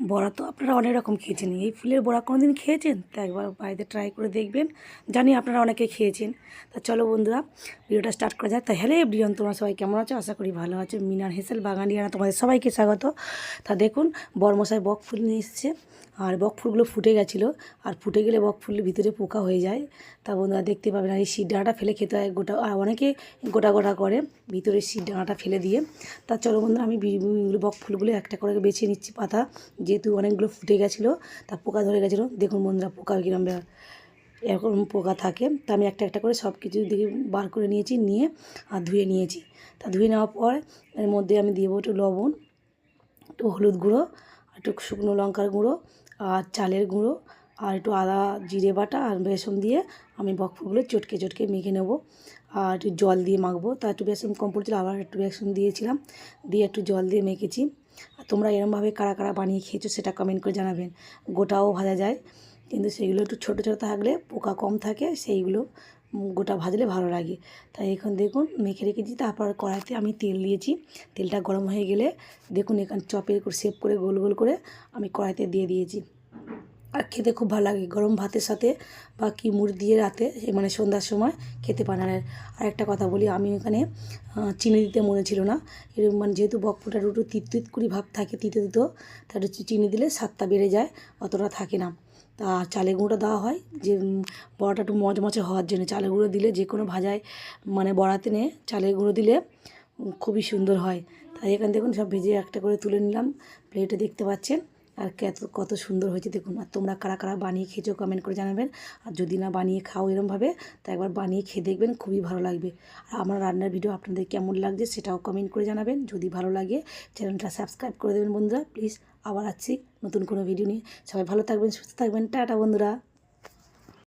বড়া তো আপনারা অনেক রকম খেয়েছেন, এই ফুলের বড়া কোনো দিন খেয়েছেন? তা একবার বাড়িতে ট্রাই করে দেখবেন, জানি আপনারা অনেকে খেয়েছেন। তা চলো বন্ধুরা, ভিডিওটা স্টার্ট করা যায়। তা হ্যালো এভরিওয়ান, তোমরা সবাই কেমন আছো? আশা করি ভালো আছো। মিনার হেসেল বাগানিয়ানা তোমাদের সবাইকে স্বাগত। তা দেখুন, বরমশাই বক ফুল নিয়ে এসছে, আর বক ফুলগুলো ফুটে গেছিলো, আর ফুটে গেলে বক ফুলের ভিতরে পোকা হয়ে যায়। তা বন্ধুরা দেখতে পাবেন, আর এই সিড ডাঁটাটা ফেলে খেতে হয় গোটা, আর অনেকে গোটা গোটা করে ভিতরে সিড ডাঁটাটা ফেলে দিয়ে। তা চলো বন্ধুরা, আমি বক ফুলগুলো একটা করে বেছে নিচ্ছি পাতা, যেহেতু অনেকগুলো ফুটে গেছিলো, তা পোকা ধরে গেছিলো। দেখুন বন্ধুরা, পোকা কিরম এরকম পোকা থাকে। তা আমি একটা একটা করে সব কিছু দিকে বার করে নিয়েছি, নিয়ে আর ধুয়ে নিয়েছি। তা ধুয়ে নেওয়ার পর এর মধ্যে আমি দিয়ে দেবো একটু লবণ, একটু হলুদ গুঁড়ো, একটু শুকনো লঙ্কার গুঁড়ো, আর চালের গুঁড়ো, আর একটু আদা জিরে বাটা আর বেসন দিয়ে আমি বকফুলগুলো চটকে চটকে মেখে নেব। আর একটু জল দিয়ে মাখবো। তা একটু বেসন কম পড়ছিল, আবার একটু বেসন দিয়েছিলাম, দিয়ে একটু জল দিয়ে মেখেছি। আর তোমরা এরমভাবে কারা কারা বানিয়ে খেয়েছো সেটা কমেন্ট করে জানাবেন। গোটাও ভাজা যায়, কিন্তু সেইগুলো একটু ছোটো ছোটো থাকলে পোকা কম থাকে, সেইগুলো গোটা ভাজলে ভালো লাগে। তাই এখন দেখুন মেখে রেখেছি। তারপর কড়াইতে আমি তেল দিয়েছি, তেলটা গরম হয়ে গেলে দেখুন এখানে চপের শেপ করে গোল গোল করে আমি কড়াইতে দিয়ে দিয়েছি। আর খেতে খুব ভালো লাগে গরম ভাতের সাথে, বা কি মুড়ি দিয়ে রাতে মানে সন্ধ্যার সময় খেতে পারেন। আর একটা কথা বলি, আমি এখানে চিনি দিতে মনে ছিল না, এরকম মানে যেহেতু বকফুলটা একটু তিত করি ভাব থাকে, তিতো তিতো, তার চিনি দিলে স্বাদটা বেড়ে যায়, অতটা থাকে না। তা চালের গুঁড়োটা দেওয়া হয় যে বড়াটা একটু মচমচে হওয়ার জন্য। চালের গুঁড়ো দিলে যে কোনো ভাজায় মানে বড়াতে নিয়ে চালের গুঁড়ো দিলে খুবই সুন্দর হয়। তাই এখানে দেখুন সব ভেজে একটা করে তুলে নিলাম প্লেটে, দেখতে পাচ্ছেন। আর কত সুন্দর হয়েছে দেখুন। আর তোমরা কারা কারা বানিয়ে খেয়েছো কমেন্ট করে জানাবেন। আর যদি না বানিয়ে খাও এরমভাবে, তা একবার বানিয়ে খেয়ে দেখবেন, খুবই ভালো লাগবে। আর আমার রান্নার ভিডিও আপনাদের কেমন লাগছে সেটাও কমেন্ট করে জানাবেন। যদি ভালো লাগে চ্যানেলটা সাবস্ক্রাইব করে দেবেন বন্ধুরা প্লিজ। আবার আসছি নতুন কোনো ভিডিও নিয়ে। সবাই ভালো থাকবেন, সুস্থ থাকবেন। টাটা বন্ধুরা।